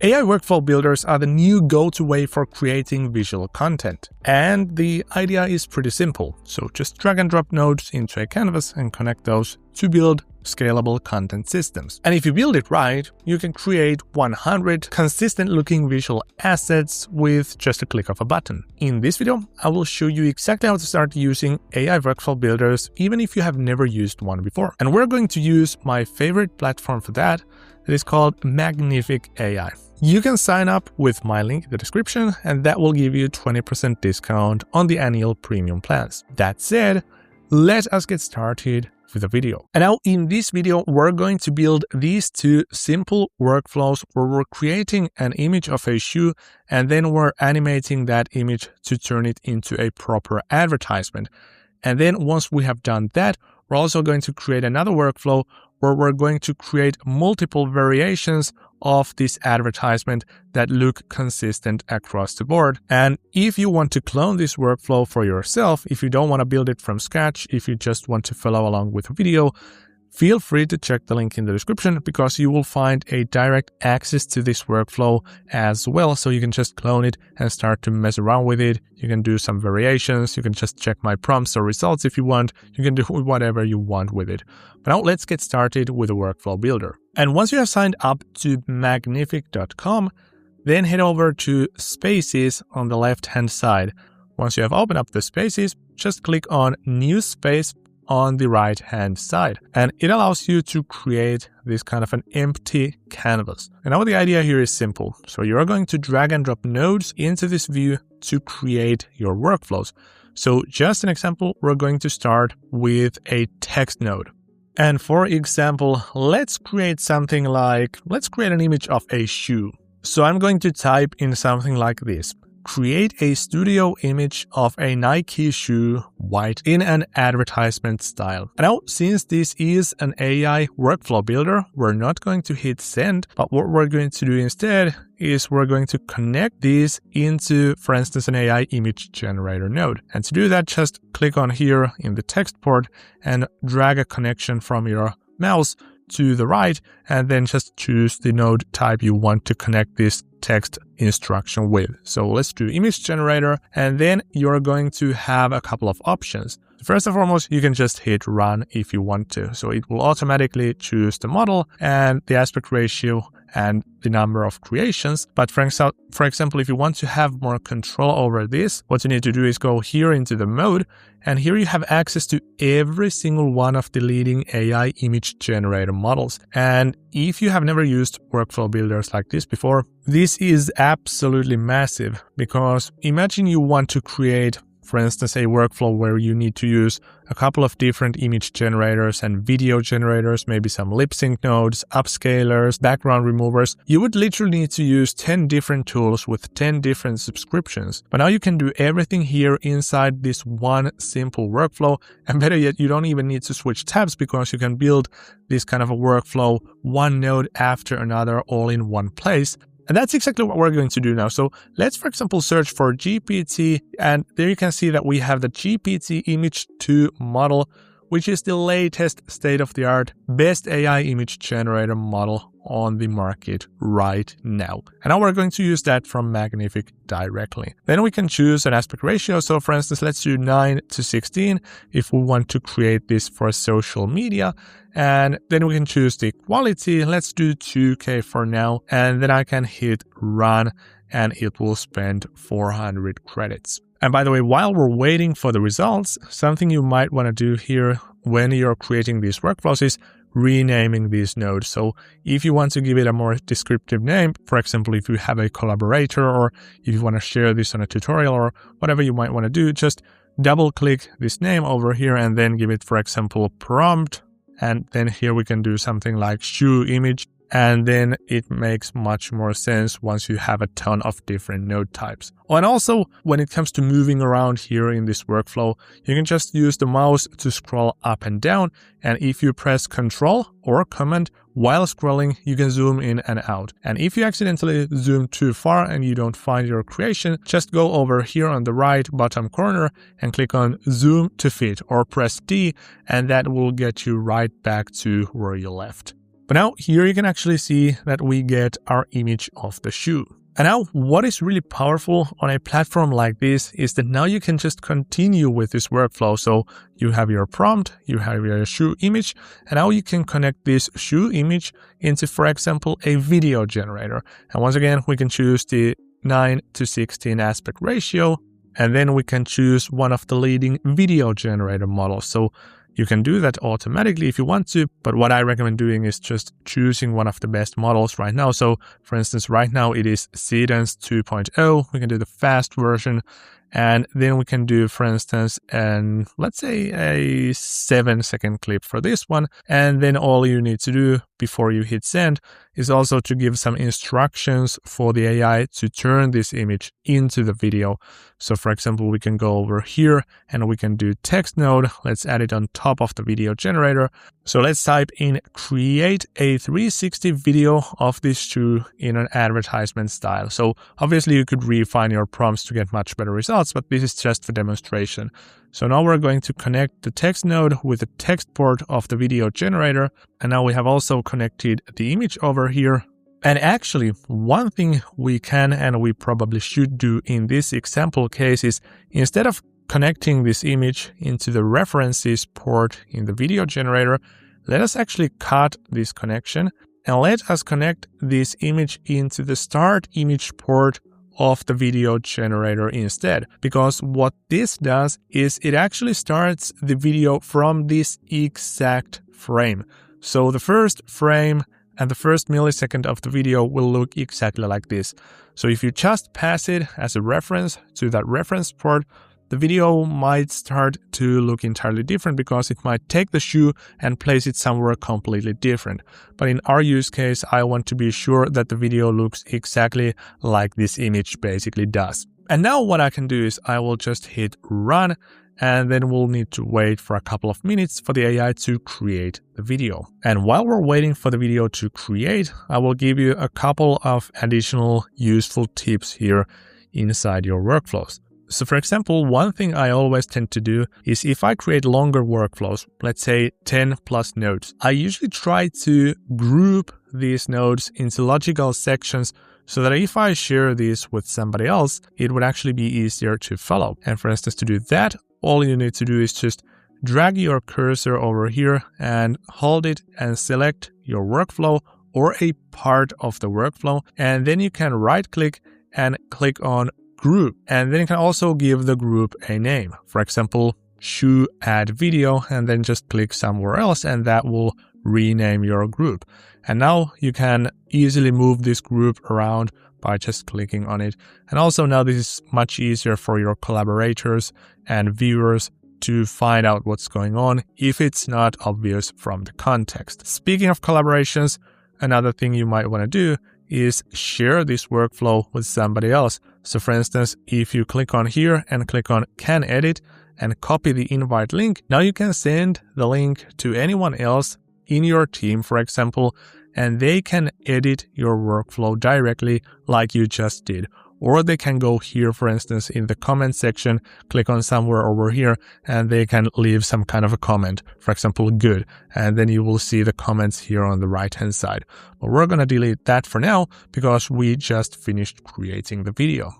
AI workflow builders are the new go-to way for creating visual content. And the idea is pretty simple. So just drag and drop nodes into a canvas and connect those to build scalable content systems. And if you build it right, you can create 100 consistent looking visual assets with just a click of a button. In this video, I will show you exactly how to start using AI workflow builders, even if you have never used one before. And we're going to use my favorite platform for that. It is called Magnific AI. You can sign up with my link in the description, and that will give you 20% discount on the annual premium plans. That said, let us get started with the video. And now in this video, we're going to build these two simple workflows where we're creating an image of a shoe and then we're animating that image to turn it into a proper advertisement. And then once we have done that, we're also going to create another workflow where we're going to create multiple variations of this advertisement that look consistent across the board. And if you want to clone this workflow for yourself, if you don't want to build it from scratch, if you just want to follow along with a video, feel free to check the link in the description because you will find a direct access to this workflow as well. So you can just clone it and start to mess around with it. You can do some variations. You can just check my prompts or results if you want. You can do whatever you want with it. But now let's get started with a workflow builder. And once you have signed up to magnific.com, then head over to Spaces on the left-hand side. Once you have opened up the Spaces, just click on New Space on the right-hand side. And it allows you to create this kind of an empty canvas. And now the idea here is simple. So you're going to drag and drop nodes into this view to create your workflows. So just an example, we're going to start with a text node. And for example, let's create something like, let's create an image of a shoe. So I'm going to type in something like this. Create a studio image of a Nike shoe, white, in an advertisement style. And now, since this is an AI workflow builder, we're not going to hit send, but what we're going to do instead is we're going to connect these into, for instance, an AI image generator node. And to do that, just click on here in the text port and drag a connection from your mouse to the right, and then just choose the node type you want to connect this text instruction with. So let's do image generator, and then you're going to have a couple of options. First and foremost, you can just hit run if you want to. So it will automatically choose the model and the aspect ratio and the number of creations. But for example, if you want to have more control over this, what you need to do is go here into the mode, and here you have access to every single one of the leading AI image generator models. And if you have never used workflow builders like this before, this is absolutely massive, because imagine you want to create, for instance, a workflow where you need to use a couple of different image generators and video generators, maybe some lip sync nodes, upscalers, background removers. You would literally need to use 10 different tools with 10 different subscriptions. But now you can do everything here inside this one simple workflow. And better yet, you don't even need to switch tabs because you can build this kind of a workflow one node after another all in one place. And that's exactly what we're going to do now. So let's, for example, search for GPT, and there you can see that we have the GPT-Image-2 model, which is the latest state-of-the-art best AI image generator model on the market right now. And now we're going to use that from Magnific directly. Then we can choose an aspect ratio. So for instance, let's do 9:16 if we want to create this for social media. And then we can choose the quality. Let's do 2K for now. And then I can hit run and it will spend 400 credits. And by the way, while we're waiting for the results, something you might want to do here when you're creating these workflows is renaming these nodes. So if you want to give it a more descriptive name, for example, if you have a collaborator or if you want to share this on a tutorial or whatever you might want to do, just double click this name over here and then give it, for example, prompt. And then here we can do something like shoe image. And then it makes much more sense once you have a ton of different node types. Oh, and also, when it comes to moving around here in this workflow, you can just use the mouse to scroll up and down. And if you press Ctrl or Command while scrolling, you can zoom in and out. And if you accidentally zoom too far and you don't find your creation, just go over here on the right bottom corner and click on Zoom to Fit or press D, and that will get you right back to where you left. But now here you can actually see that we get our image of the shoe. And now what is really powerful on a platform like this is that now you can just continue with this workflow. So you have your prompt, you have your shoe image, and now you can connect this shoe image into, for example, a video generator. And once again, we can choose the 9:16 aspect ratio, and then we can choose one of the leading video generator models. So you can do that automatically if you want to, but what I recommend doing is just choosing one of the best models right now. So for instance, right now it is Seedance 2.0. We can do the fast version, and then we can do, for instance, let's say a 7-second clip for this one. And then all you need to do before you hit send is also to give some instructions for the AI to turn this image into the video. So for example, we can go over here and we can do text node. Let's add it on top of the video generator. So let's type in create a 360 video of this shoe in an advertisement style. So obviously you could refine your prompts to get much better results, but this is just for demonstration. So now we're going to connect the text node with the text port of the video generator. And now we have also connected the image over here. And actually, one thing we can and we probably should do in this example case is, instead of connecting this image into the references port in the video generator, let us actually cut this connection and let us connect this image into the start image port of the video generator instead. Because what this does is it actually starts the video from this exact frame. So the first frame and the first millisecond of the video will look exactly like this. So if you just pass it as a reference to that reference port, the video might start to look entirely different because it might take the shoe and place it somewhere completely different. But in our use case, I want to be sure that the video looks exactly like this image basically does. And now what I can do is I will just hit run, and then we'll need to wait for a couple of minutes for the AI to create the video. And while we're waiting for the video to create, I will give you a couple of additional useful tips here inside your workflows. So for example, one thing I always tend to do is, if I create longer workflows, let's say 10 plus nodes, I usually try to group these nodes into logical sections so that if I share this with somebody else, it would actually be easier to follow. And for instance, to do that, all you need to do is just drag your cursor over here and hold it and select your workflow or a part of the workflow. And then you can right click and click on group. And then you can also give the group a name. For example, shoe add video, and then just click somewhere else and that will rename your group. And now you can easily move this group around by just clicking on it. And also now this is much easier for your collaborators and viewers to find out what's going on if it's not obvious from the context. Speaking of collaborations, another thing you might want to do is share this workflow with somebody else. So for instance, if you click on here and click on can edit and copy the invite link, now you can send the link to anyone else in your team, for example, and they can edit your workflow directly like you just did. Or they can go here, for instance, in the comment section, click on somewhere over here, and they can leave some kind of a comment, for example, good. And then you will see the comments here on the right-hand side. But we're going to delete that for now because we just finished creating the video.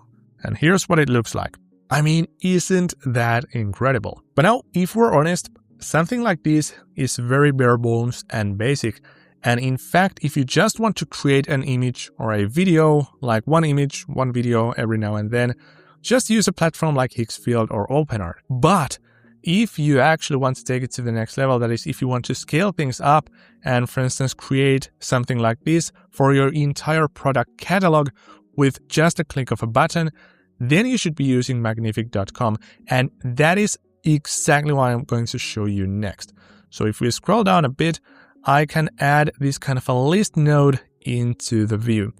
And here's what it looks like. I mean, isn't that incredible? But now, if we're honest, something like this is very bare bones and basic. And in fact, if you just want to create an image or a video, like one image, one video every now and then, just use a platform like Hixfield or OpenArt. But if you actually want to take it to the next level, that is, if you want to scale things up and, for instance, create something like this for your entire product catalog with just a click of a button, then you should be using Magnific.com. And that is exactly what I'm going to show you next. So if we scroll down a bit, I can add this kind of a list node into the view.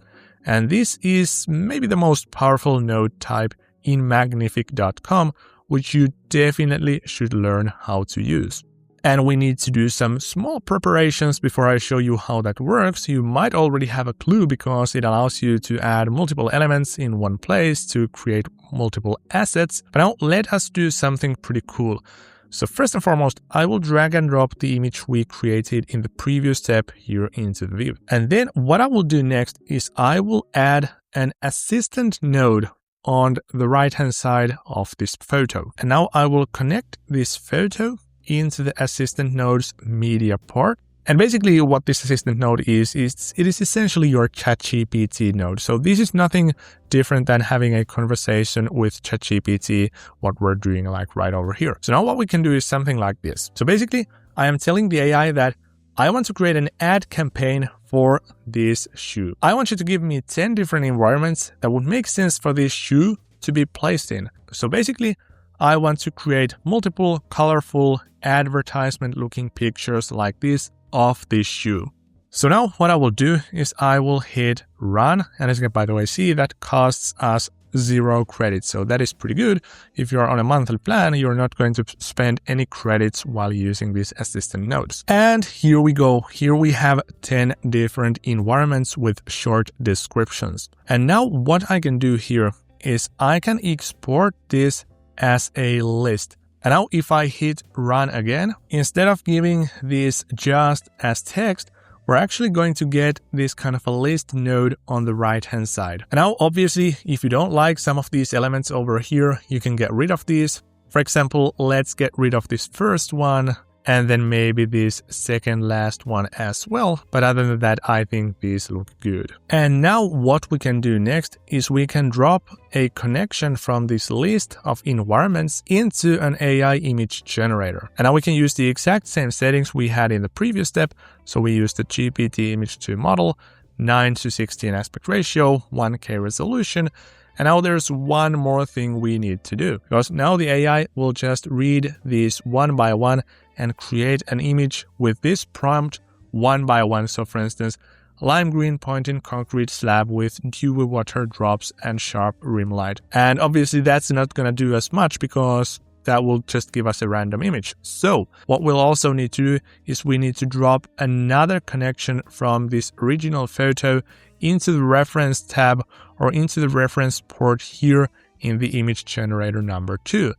And this is maybe the most powerful node type in Magnific.com, which you definitely should learn how to use. And we need to do some small preparations before I show you how that works. You might already have a clue because it allows you to add multiple elements in one place to create multiple assets. But now let us do something pretty cool. So first and foremost, I will drag and drop the image we created in the previous step here into the view. And then what I will do next is I will add an assistant node on the right-hand side of this photo. And now I will connect this photo into the assistant node's media part. And basically what this assistant node is it is essentially your ChatGPT node. So this is nothing different than having a conversation with ChatGPT, what we're doing like right over here. So now what we can do is something like this. So basically I am telling the AI that I want to create an ad campaign for this shoe. I want you to give me 10 different environments that would make sense for this shoe to be placed in. So basically I want to create multiple colorful advertisement looking pictures like this of this shoe. So now what I will do is I will hit run, and as you can by the way see, that costs us 0 credits. So that is pretty good. If you're on a monthly plan, you're not going to spend any credits while using these assistant nodes. And here we go. Here we have 10 different environments with short descriptions. And now what I can do here is I can export this as a list. And now if I hit run again, instead of giving this just as text, we're actually going to get this kind of a list node on the right hand side. And now obviously, if you don't like some of these elements over here, you can get rid of these. For example, let's get rid of this first one and then maybe this second last one as well. But other than that, I think these look good. And now what we can do next is we can drop a connection from this list of environments into an AI image generator. And now we can use the exact same settings we had in the previous step. So we use the GPT-Image-2 model, 9:16 aspect ratio, 1K resolution. And now there's one more thing we need to do, because now the AI will just read these one by one and create an image with this prompt one by one. So for instance, lime green pointing concrete slab with dewy water drops and sharp rim light. And obviously that's not going to do as much because that will just give us a random image. So what we'll also need to do is we need to drop another connection from this original photo into the reference tab or into the reference port here in the image generator number 2.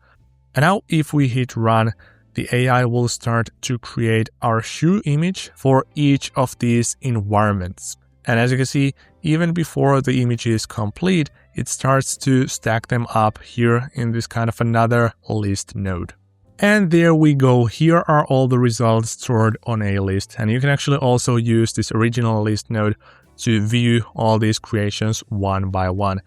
And now if we hit run, the AI will start to create our shoe image for each of these environments. And as you can see, even before the image is complete, it starts to stack them up here in this kind of another list node. And there we go. Here are all the results stored on a list. And you can actually also use this original list node to view all these creations one by one.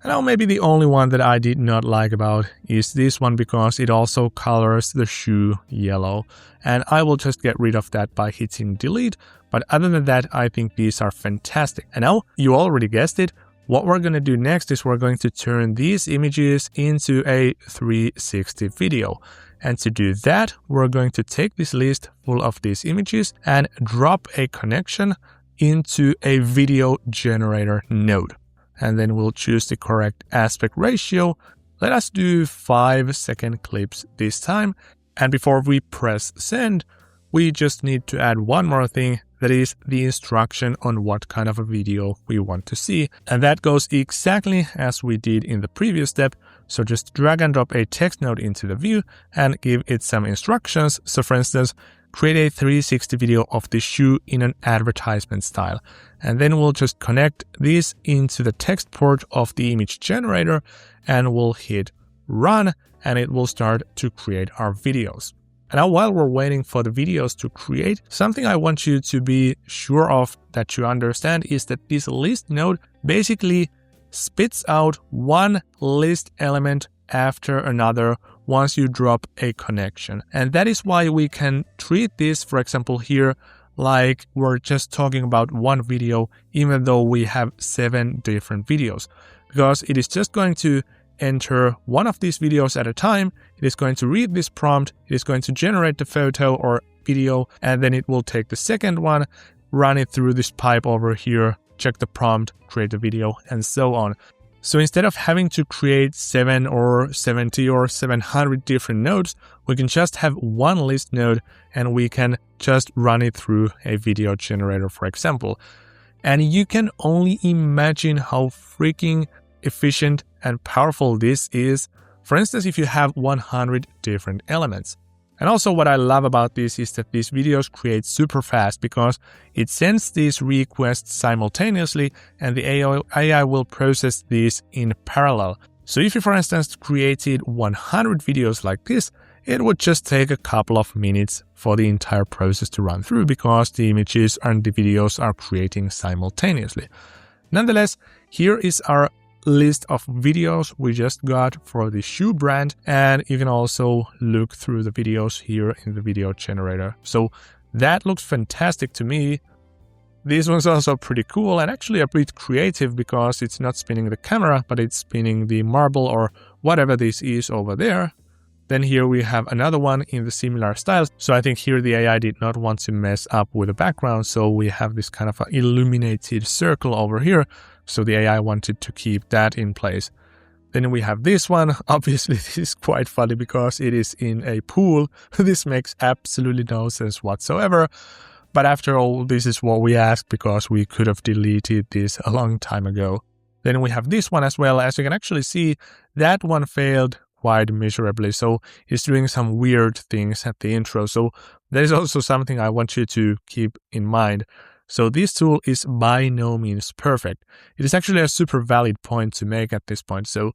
And now maybe the only one that I did not like about is this one, because it also colors the shoe yellow. And I will just get rid of that by hitting delete. But other than that, I think these are fantastic. And now you already guessed it. What we're going to do next is we're going to turn these images into a 360 video. And to do that, we're going to take this list full of these images and drop a connection into a video generator node. And then we'll choose the correct aspect ratio. Let us do 5-second clips this time. And before we press send, we just need to add one more thing, that is the instruction on what kind of a video we want to see. And that goes exactly as we did in the previous step. So just drag and drop a text node into the view and give it some instructions. So for instance, create a 360 video of the shoe in an advertisement style. And then we'll just connect this into the text port of the image generator and we'll hit run and it will start to create our videos. And now while we're waiting for the videos to create, something I want you to be sure of that you understand is that this list node basically spits out one list element after another once you drop a connection. And that is why we can treat this, for example, here, like we're just talking about one video, even though we have 7 different videos, because it is just going to enter one of these videos at a time. It is going to read this prompt, it is going to generate the photo or video, and then it will take the second one, run it through this pipe over here, check the prompt, create the video, and so on. So instead of having to create 7 or 70 or 700 different nodes, we can just have one list node and we can just run it through a video generator, for example. And you can only imagine how freaking efficient and powerful this is. For instance, if you have 100 different elements. And also what I love about this is that these videos create super fast because it sends these requests simultaneously and the AI will process these in parallel. So if you, for instance, created 100 videos like this, it would just take a couple of minutes for the entire process to run through because the images and the videos are creating simultaneously. Nonetheless, here is our list of videos we just got for the shoe brand, and you can also look through the videos here in the video generator. So that looks fantastic to me. This one's also pretty cool and actually a bit creative because it's not spinning the camera, but it's spinning the marble or whatever this is over there. Then here we have another one in the similar style. So I think here the AI did not want to mess up with the background. So we have this kind of an illuminated circle over here. So the AI wanted to keep that in place. Then we have this one. Obviously, this is quite funny because it is in a pool. This makes absolutely no sense whatsoever. But after all, this is what we asked because we could have deleted this a long time ago. Then we have this one as well. As you can actually see, that one failed quite miserably. So it's doing some weird things at the intro. So that is also something I want you to keep in mind. So this tool is by no means perfect. It is actually a super valid point to make at this point. So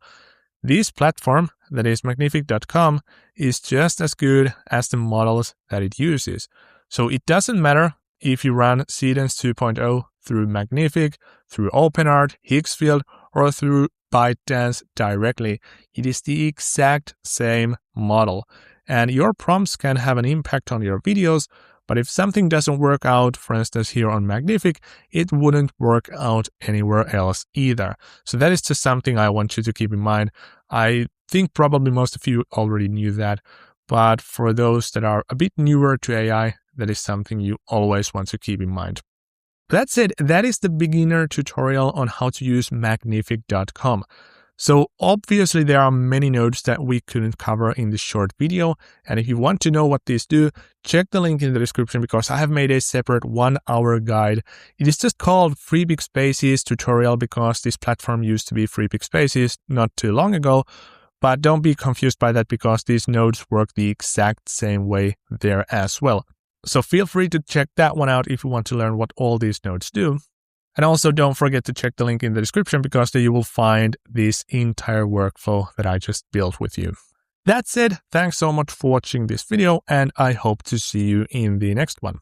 this platform, that is Magnific.com, is just as good as the models that it uses. So it doesn't matter if you run Seedance 2.0 through Magnific, through OpenArt, Higgsfield, or through ByteDance directly. It is the exact same model. And your prompts can have an impact on your videos, but if something doesn't work out, for instance here on Magnific, it wouldn't work out anywhere else either. So that is just something I want you to keep in mind. I think probably most of you already knew that, but for those that are a bit newer to AI, that is something you always want to keep in mind. That's it. That is the beginner tutorial on how to use Magnific.com. So obviously there are many nodes that we couldn't cover in this short video. And if you want to know what these do, check the link in the description because I have made a separate 1-hour guide. It is just called Freepik Spaces tutorial because this platform used to be Freepik Spaces not too long ago. But don't be confused by that because these nodes work the exact same way there as well. So feel free to check that one out if you want to learn what all these nodes do. And also don't forget to check the link in the description because there you will find this entire workflow that I just built with you. That's it. Thanks so much for watching this video and I hope to see you in the next one.